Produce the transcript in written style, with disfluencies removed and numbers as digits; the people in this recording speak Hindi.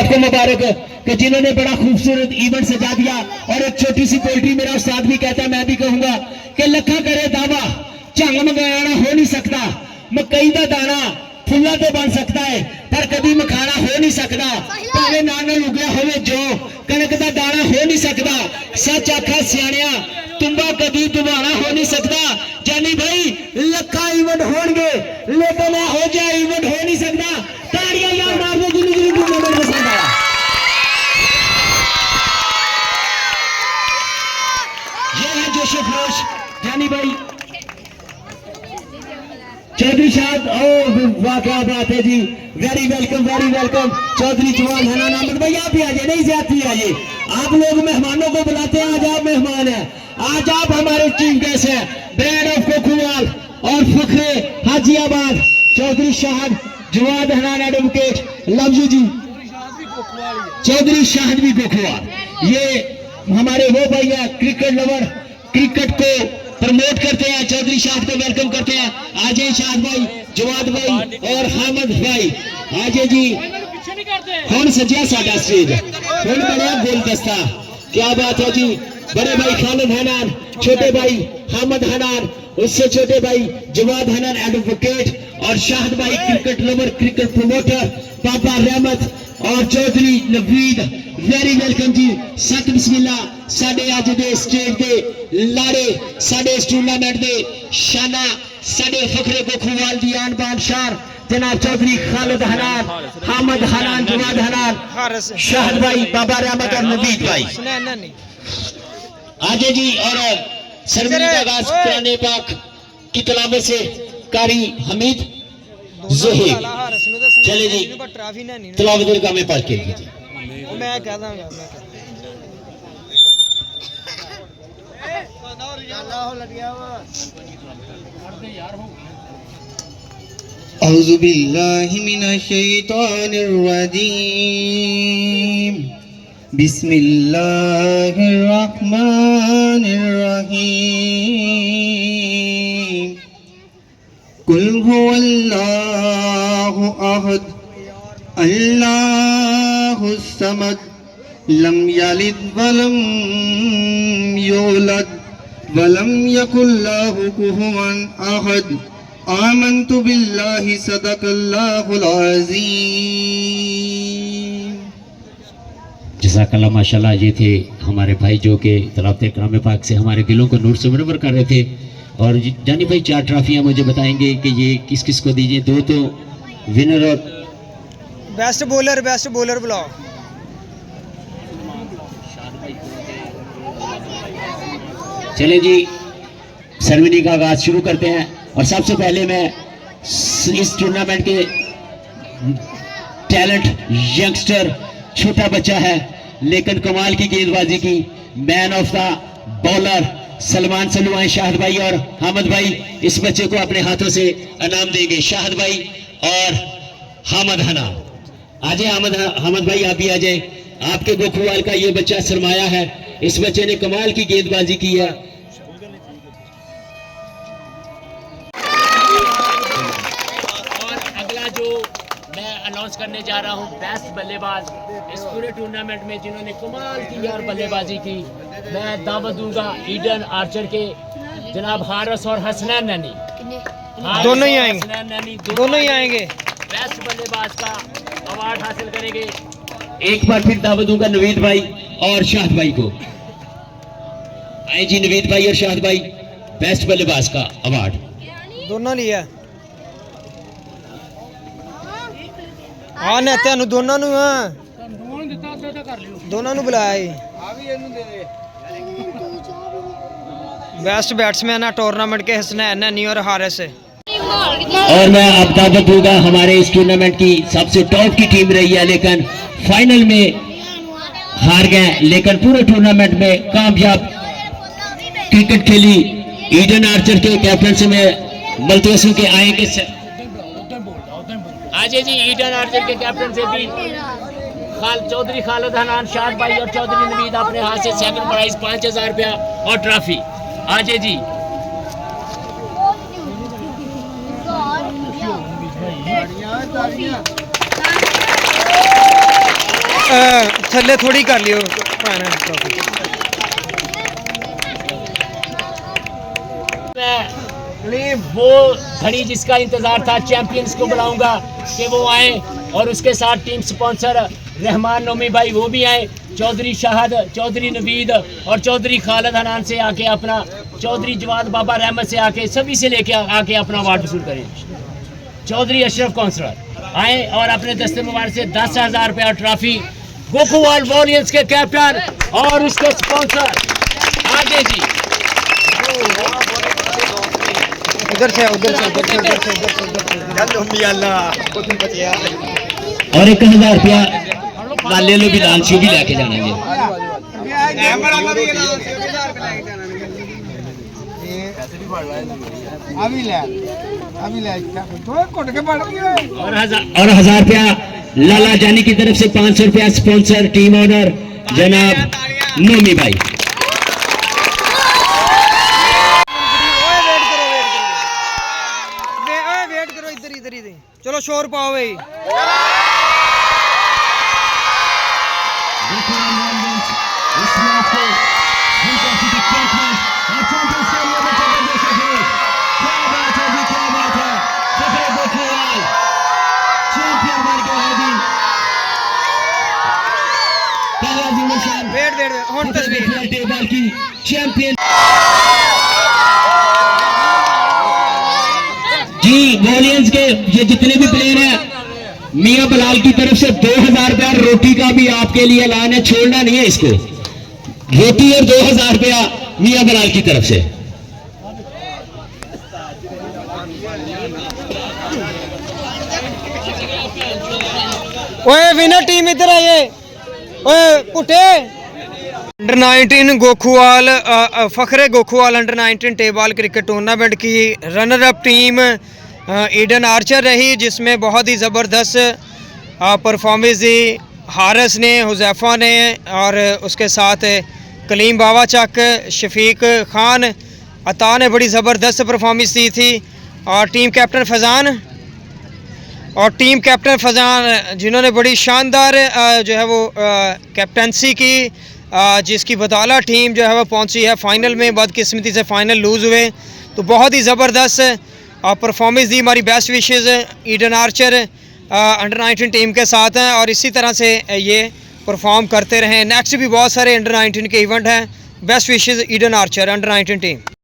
आपको मुबारक कि जिन्होंने बड़ा खूबसूरत इवेंट सजा दिया। और एक छोटी सी पोल्ट्री मेरा उस्ताद भी कहता है, मैं भी कहूंगा कि लखा करे दावा झंग मंगाना हो नहीं सकता। मकई का दाना फुल्ला तो बन सकता है पर कभी मखाना हो नहीं सकता। भावे नाल उगया होवे जो कणक का दाना हो नहीं सकता। सच आखा सियाणिया तुम्बा कभी दुबारा हो नहीं सकता। जानी भाई लखा इवेंट होंगे लेकिन हो जाए इवेंट हो नहीं सकता। ताड़ियां यार मार दो जिन्हें जिन्हें टूर्नामेंट पसंद आया। ये है जोश खरोश जानी भाई चौधरी साहब। ओ वाह क्या बात है जी, वेरी वेलकम चौधरी जवान हनान अहमद भाई आप ही आ जाए, नहीं जाती आइए। आप लोग मेहमानों को बुलाते हैं, आज आप मेहमान हैं, आज आप हमारे चीफ गेस्ट हैं। ब्रांड ऑफ कोकुवाल और फखरे हाजियाबाद Chaudhary Shahad Jawad Hanan advocate love you जी। चौधरी शाहद भी कोकुवाल ये हमारे वो भाई है क्रिकेट लवर, क्रिकेट को प्रमोट करते हैं। चौधरी शाहद को वेलकम करते हैं। आजे शाहद भाई, जवाद भाई और हामिद भाई आजे जी। कौन सजिया साडा स्टेज कौन बड़ा गुलदस्ता, क्या बात है जी। बड़े भाई खालिद हनान, छोटे भाई हामिद हनान, उससे छोटे भाई जवाद हनान एडवोकेट और शाहद भाई क्रिकेट लवर, क्रिकेट प्रमोटर, पापा रहमत और चौधरी नवीद वेरी वेलकम जी। सत बिस्मिल्ला साडे अज दे स्टेज दे लाड़े साडे इस टूर्नामेंट दे शाना साडे फखरे कोखूवाल दी आन बान शार जनाब चौधरी खालिद हनान, हामिद हनान, जवाद हनान, शाहद भाई, बाबा रहमत और नवीद भाई आजे जी। और सरमनी का आगाज कुरान पाक की तलावत से कारी हमीद ज़ोहेब। चले जी तलावत का में पढ़ के मैं कहता हूं औज़ु बिल्लाहि मिनश शैतानिर रजीम बिस्मिल्लाहिर रहमानिर रहीम कुल हुवल्लाहु अहद अल्लाहुस समद लम यलिद वलम यूलद वलम यकुल लहु कुफुवन अहद आमन्तु बिल्लाहि सदकल्लाहुल अज़ीम। जज़ाकल्लाह माशाल्लाह। ये थे हमारे भाई जो के तलावत कलाम पाक से हमारे दिलों को नूर से मुनव्वर कर रहे थे। और जानी भाई 4 ट्रॉफियां मुझे बताएंगे कि ये किस किस को दीजिए। 2 तो विनर और बेस्ट बॉलर बुलाओ। चले जी सेरेमनी का आगाज शुरू करते हैं। और सबसे पहले मैं इस टूर्नामेंट के टैलेंट यंगस्टर, छोटा बच्चा है लेकिन कमाल की गेंदबाजी की, man of the bowler Salman सलुआए शाहद भाई और हामिद भाई इस बच्चे को अपने हाथों से इनाम देंगे। शाहद भाई और हामिद हनान आ जाए। हामिद भाई आप भी आ जाए। आपके गोखुवाल का ये बच्चा सरमाया है, इस बच्चे ने कमाल की गेंदबाजी की है। और अगला जो मैं अनाउंस करने जा रहा हूँ बेस्ट बल्लेबाज इस पूरे टूर्नामेंट में जिन्होंने कमाल की यार बल्लेबाजी की, मैं दावत दूंगा ईडन आर्चर के जनाब हारिस और हसनैन नैनी। दोनों ही आएंगे, दोनों ही आएंगे। बेस्ट बल्लेबाज का अवार्ड हासिल करेंगे। एक बार फिर दावत दूंगा नवीद भाई और शाहद भाई को। आए जी नवीद भाई और शाहद भाई, बेस्ट बल्लेबाज का अवार्ड दोनों लिया। हाँ ने तेन दोनों बुलाया। बेस्ट बैट्समैन है टूर्नामेंट के हसनैन नैनी और हारिस। और मैं अब दावत दूंगा हमारे इस टूर्नामेंट की सबसे टॉप की टीम रही है लेकिन फाइनल में हार गए, लेकिन पूरे टूर्नामेंट में कामयाब क्रिकेट खेली ईडन आर्चर के कैप्टन से मैं मलतेसू के आएंगे। आज जी ईडन आर्चर के कैप्टन से भी चौधरी खालिद हनान, शाहद भाई और चौधरी नवीद अपने हाथ से सेकंड प्राइज 5000 रुपया और ट्रॉफी। आज जी थल्ले थोड़ी कर लियो भाना ट्रॉफी। वो घड़ी जिसका इंतजार था, चैंपियंस को बुलाऊंगा कि वो आए और उसके साथ टीम स्पॉन्सर रहमान नोमी भाई वो भी आए, चौधरी शाहद, चौधरी नवीद और चौधरी खालिद हनान से आके अपना, चौधरी जवाद बाबा रहमत से आके, सभी से लेके आके अपना अवार्ड वसूल करें। चौधरी अशरफ कौंसलर आए और अपने दस्ते मुबारक से 10,000 रुपया ट्रॉफी गोकुवाल वॉरियर्स के कैप्टन और उसके स्पॉन्सर आगे जी। उधर से और 1,000 रुपया वाले लोग भी दानशू भी लेके जाना है। और 1,000 रुपया लाला जानी की तरफ से, 500 रुपया स्पॉन्सर टीम ओनर जनाब नोमी भाई। वेट करो इधर ही चलो शोर पाओ भाई। वेट तस्वीर टेबल की चैंपियन जी वॉलियंस के ये जितने भी प्लेयर हैं, मियां बलाल की तरफ से 2,000 रुपया रोटी का भी आपके लिए ऐलान है, छोड़ना नहीं है इसको। रोटी और 2,000 रुपया मियां बलाल की तरफ से। ओए विनर टीम इधर आइए। ओए पुटे अंडर 19 गोखुवाल फखरे Gokhuwal under 19 table cricket tournament की runner up team Eden Archer रही, जिसमें बहुत ही ज़बरदस्त परफॉर्मेंस दी हारिस ने, हुज़ैफ़ा ने और उसके साथ कलीम बावा चक, शफीक खान, अता ने बड़ी ज़बरदस्त परफॉर्मेंस दी थी। और टीम कैप्टन फैज़ान जिन्होंने बड़ी शानदार जो है वो कैप्टनसी की, जिसकी बदौलत टीम जो है वो पहुंची है फाइनल में। बदकिस्मती से फाइनल लूज़ हुए, तो बहुत ही ज़बरदस्त परफॉर्मेंस दी। हमारी best wishes Eden Archer under 19 team के साथ हैं और इसी तरह से ये परफॉर्म करते रहें। नेक्स्ट भी बहुत सारे अंडर 19 के इवेंट हैं। Best wishes Eden Archer under 19 team.